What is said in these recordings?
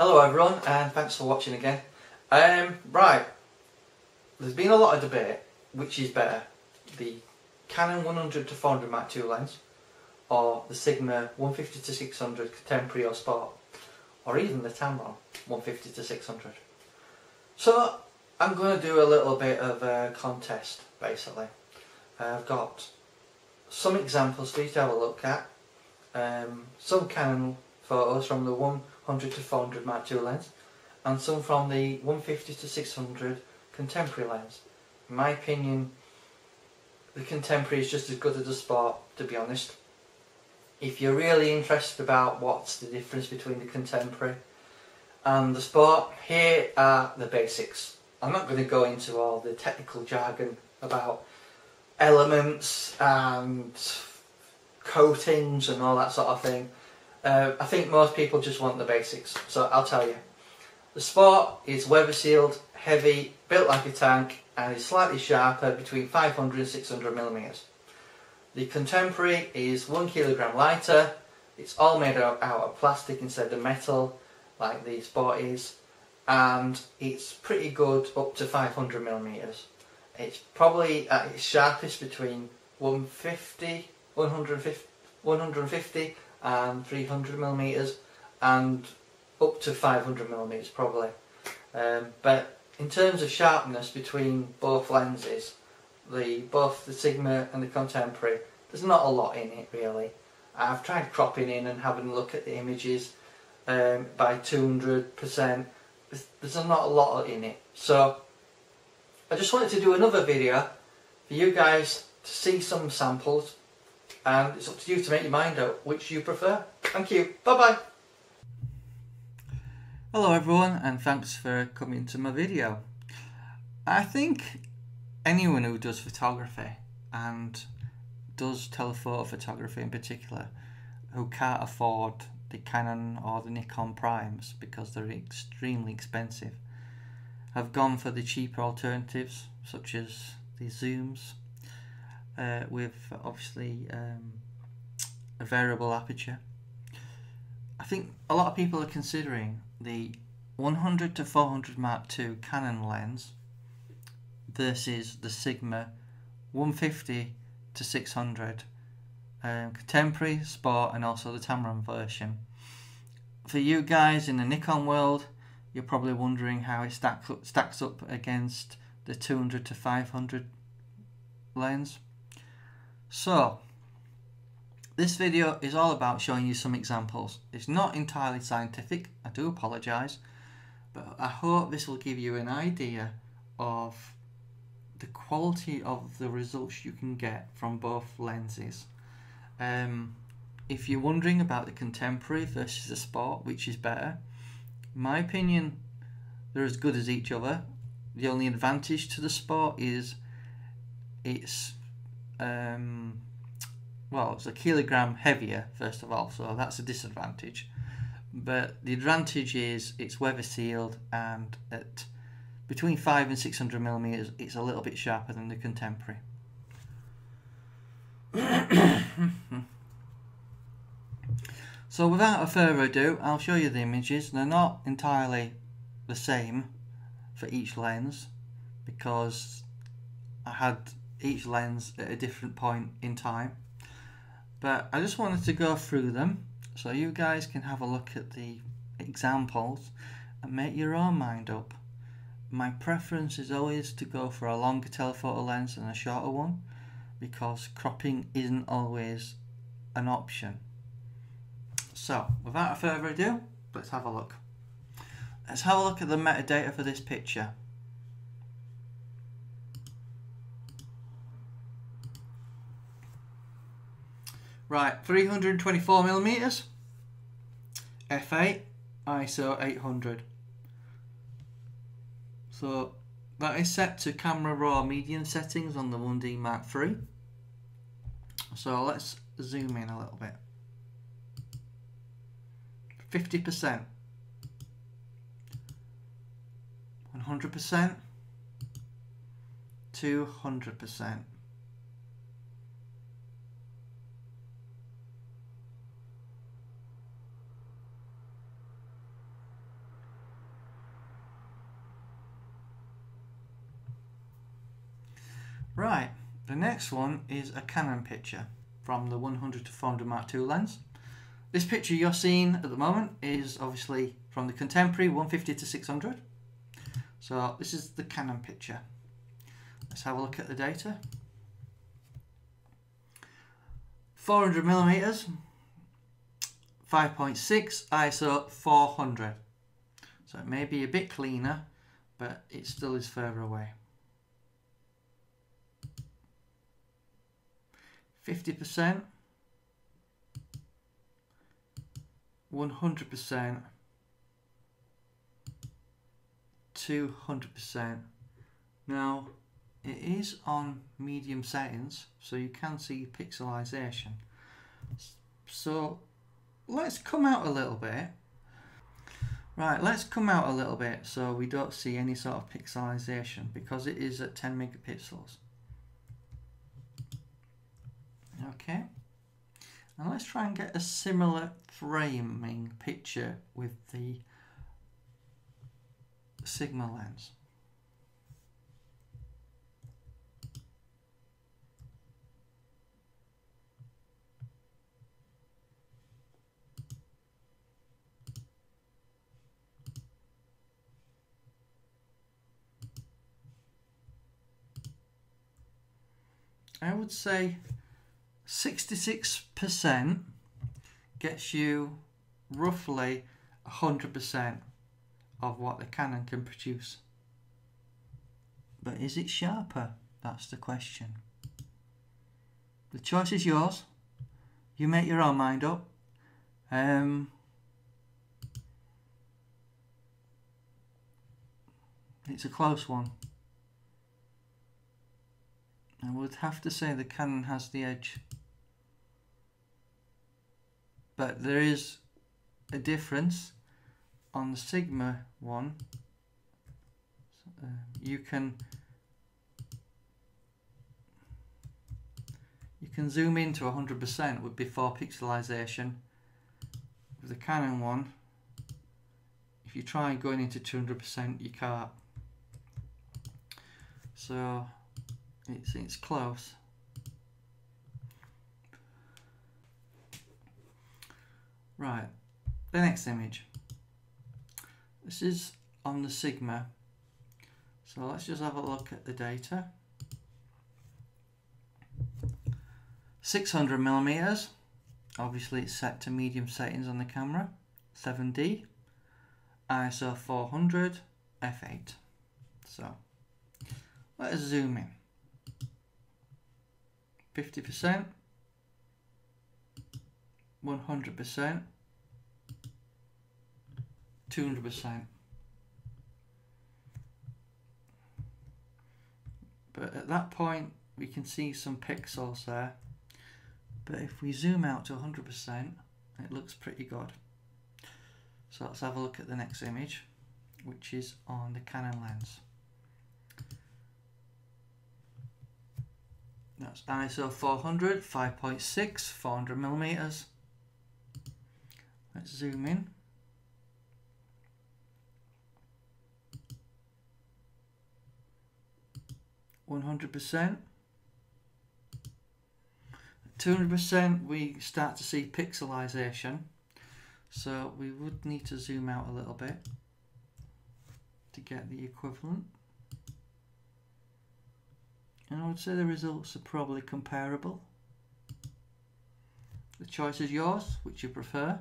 Hello everyone, and thanks for watching again. Right, there's been a lot of debate which is better, the Canon 100 to 400 Mark II lens or the Sigma 150 to 600 Contemporary or Sport, or even the Tamron 150 to 600. So I'm going to do a little bit of a contest basically. I've got some examples for you to have a look at, some Canon photos from the 100 to 400 Mark II lens and some from the 150 to 600 Contemporary lens. In my opinion, the Contemporary is just as good as the Sport, to be honest. If you're really interested about what's the difference between the Contemporary and the Sport, here are the basics. I'm not going to go into all the technical jargon about elements and coatings and all that sort of thing. I think most people just want the basics, so I'll tell you. The Sport is weather sealed, heavy, built like a tank, and is slightly sharper, between 500 and 600 millimeters. The Contemporary is 1 kilogram lighter. It's all made out of plastic instead of metal, like the Sport is, and it's pretty good up to 500 millimeters. It's probably at its sharpest between 150 and 300 millimeters, and up to 500 millimeters probably. But in terms of sharpness between both lenses, both the Sigma and the Contemporary, there's not a lot in it really. I've tried cropping in and having a look at the images by 200%. There's not a lot in it. So I just wanted to do another video for you guys to see some samples, and it's up to you to make your mind up which you prefer. Thank you. Bye bye. Hello everyone, and thanks for coming to my video. I think anyone who does photography, and does telephoto photography in particular, who can't afford the Canon or the Nikon primes because they're extremely expensive, have gone for the cheaper alternatives such as the zooms with obviously a variable aperture. I think a lot of people are considering the 100 to 400 Mark II Canon lens versus the Sigma 150 to 600 Contemporary, Sport, and also the Tamron version. For you guys in the Nikon world, you're probably wondering how it stacks up against the 200 to 500 lens. So this video is all about showing you some examples. It's not entirely scientific, I do apologise, but I hope this will give you an idea of the quality of the results you can get from both lenses. If you're wondering about the Contemporary versus the Sport, which is better, in my opinion, they're as good as each other. The only advantage to the Sport is it's well, it's a kilogram heavier first of all, so that's a disadvantage. But the advantage is it's weather sealed, and at between 500 and 600 millimeters, it's a little bit sharper than the Contemporary. So without further ado, I'll show you the images. They're not entirely the same for each lens because I had each lens at a different point in time, but I just wanted to go through them so you guys can have a look at the examples and make your own mind up. My preference is always to go for a longer telephoto lens than a shorter one because cropping isn't always an option. So without further ado, let's have a look. Let's have a look at the metadata for this picture. Right, 324 millimeters, f8, ISO 800. So that is set to camera raw medium settings on the 1D Mark III. So let's zoom in a little bit. 50%, 100%, 200%. Right, the next one is a Canon picture from the 100 to 400 Mark II lens. This picture you're seeing at the moment is obviously from the contemporary 150 to 600. So this is the Canon picture. Let's have a look at the data. 400 millimeters, 5.6, ISO 400. So it may be a bit cleaner, but it still is further away. 50%, 100%, 200%. Now it is on medium settings, so you can see pixelization. So let's come out a little bit. Right, let's come out a little bit so we don't see any sort of pixelization because it is at 10 megapixels. Okay, and let's try and get a similar framing picture with the Sigma lens. I would say 66% gets you roughly 100% of what the Canon can produce. But is it sharper? That's the question. The choice is yours. You make your own mind up. It's a close one. I would have to say the Canon has the edge. But there is a difference on the Sigma one. You can zoom into 100% with before pixelization. With the Canon one, if you try going into 200%, you can't. So it's close. Right, the next image. This is on the Sigma. So let's just have a look at the data. 600 millimeters. Obviously it's set to medium settings on the camera. 7D. ISO 400. f8. So let us zoom in. 50%, 100%, 200%. But at that point we can see some pixels there. But if we zoom out to 100%, it looks pretty good. So let's have a look at the next image, which is on the Canon lens. That's ISO 400, 5.6, 400 millimeters. Let's zoom in. %, 200%, we start to see pixelization. So we would need to zoom out a little bit to get the equivalent. And I would say the results are probably comparable. The choice is yours, which you prefer.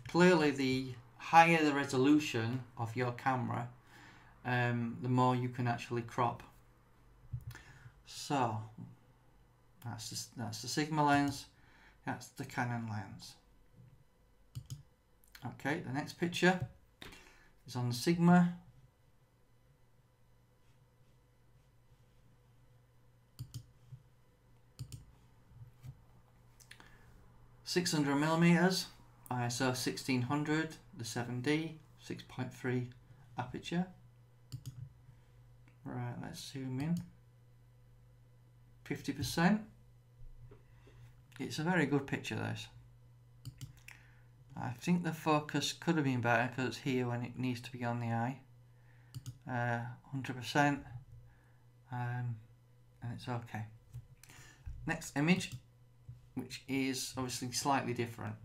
Clearly, the higher the resolution of your camera, the more you can actually crop. So that's the Sigma lens, that's the Canon lens. Okay, the next picture is on the Sigma. .600 millimeters, ISO 1600, the 7D, 6.3 aperture. Right, let's zoom in. 50%. It's a very good picture, this. I think the focus could have been better because it's here when it needs to be on the eye. 100%, and it's okay. Next image, which is obviously slightly different.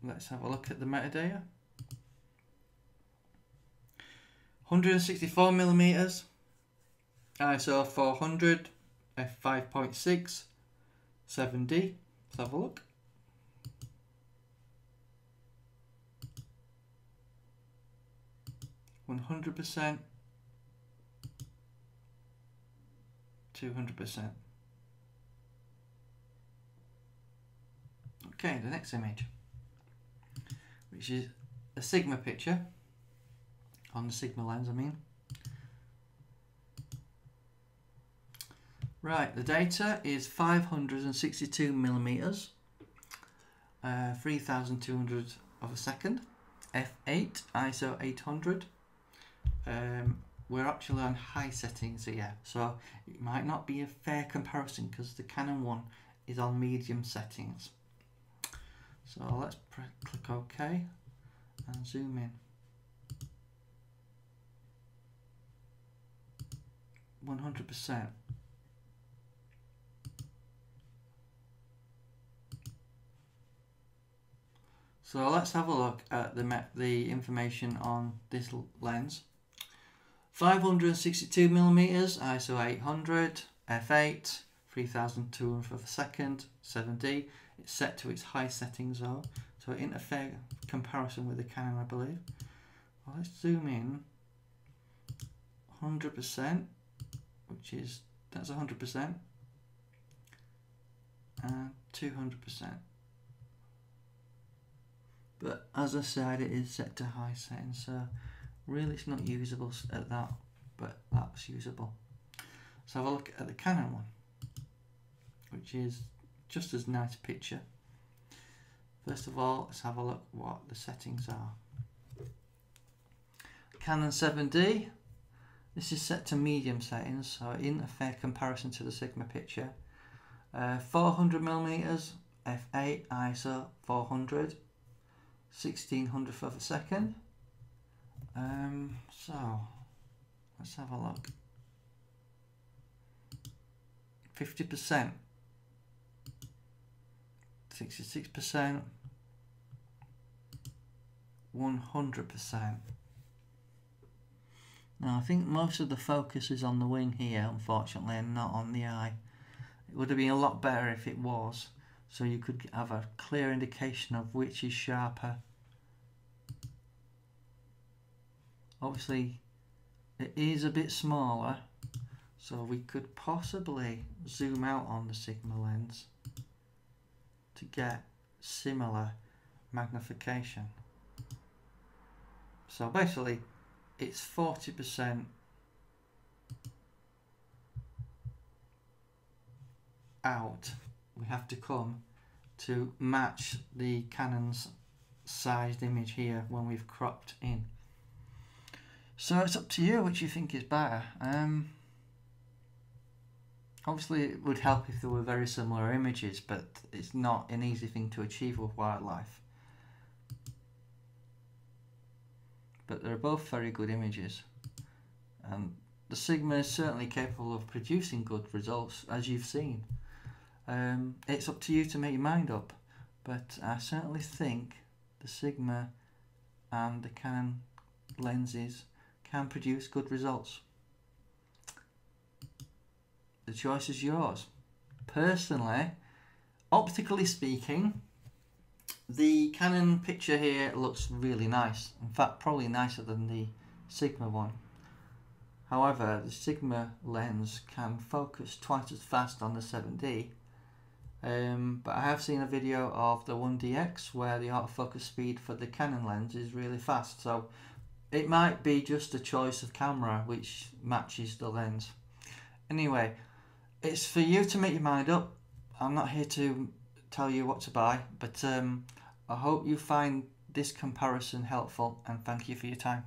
Let's have a look at the metadata. 164mm, ISO 400, f5.6, 7D. Let's have a look. %, 200%. Okay, the next image, which is a Sigma picture, on the Sigma lens I mean. Right, the data is 562mm, 3200 of a second, f8, ISO 800. We're actually on high settings here, so it might not be a fair comparison because the Canon one is on medium settings. So let's click OK and zoom in. 100%. So let's have a look at the information on this lens. 562mm, ISO 800, f8, 3200 of a second, 7D. It's set to its high settings though, so in a fair comparison with the Canon, I believe. Well, let's zoom in. 100%, that's 100%, and 200%. But as I said, it is set to high settings, so really it's not usable at that, but that's usable. Let's have a look at the Canon one, which is just as nice a picture. First of all, let's have a look what the settings are. Canon 7D, this is set to medium settings, so in a fair comparison to the Sigma picture. 400mm, f8, ISO 400, 1600th of a second. So let's have a look. 50%, 66%, 100%. Now I think most of the focus is on the wing here, unfortunately, and not on the eye. It would have been a lot better if it was, so you could have a clear indication of which is sharper. Obviously it is a bit smaller, so we could possibly zoom out on the Sigma lens to get similar magnification. So basically it's 40% out we have to come to match the Canon's sized image here when we've cropped in. So it's up to you which you think is better. Obviously it would help if there were very similar images, but it's not an easy thing to achieve with wildlife. But they're both very good images, and the Sigma is certainly capable of producing good results, as you've seen. It's up to you to make your mind up, but I certainly think the Sigma and the Canon lenses can produce good results. The choice is yours. Personally, optically speaking, the Canon picture here looks really nice. In fact, probably nicer than the Sigma one. However, the Sigma lens can focus twice as fast on the 7D. But I have seen a video of the 1DX where the autofocus speed for the Canon lens is really fast. So it might be just a choice of camera which matches the lens. Anyway, it's for you to make your mind up. I'm not here to tell you what to buy, but I hope you find this comparison helpful, and thank you for your time.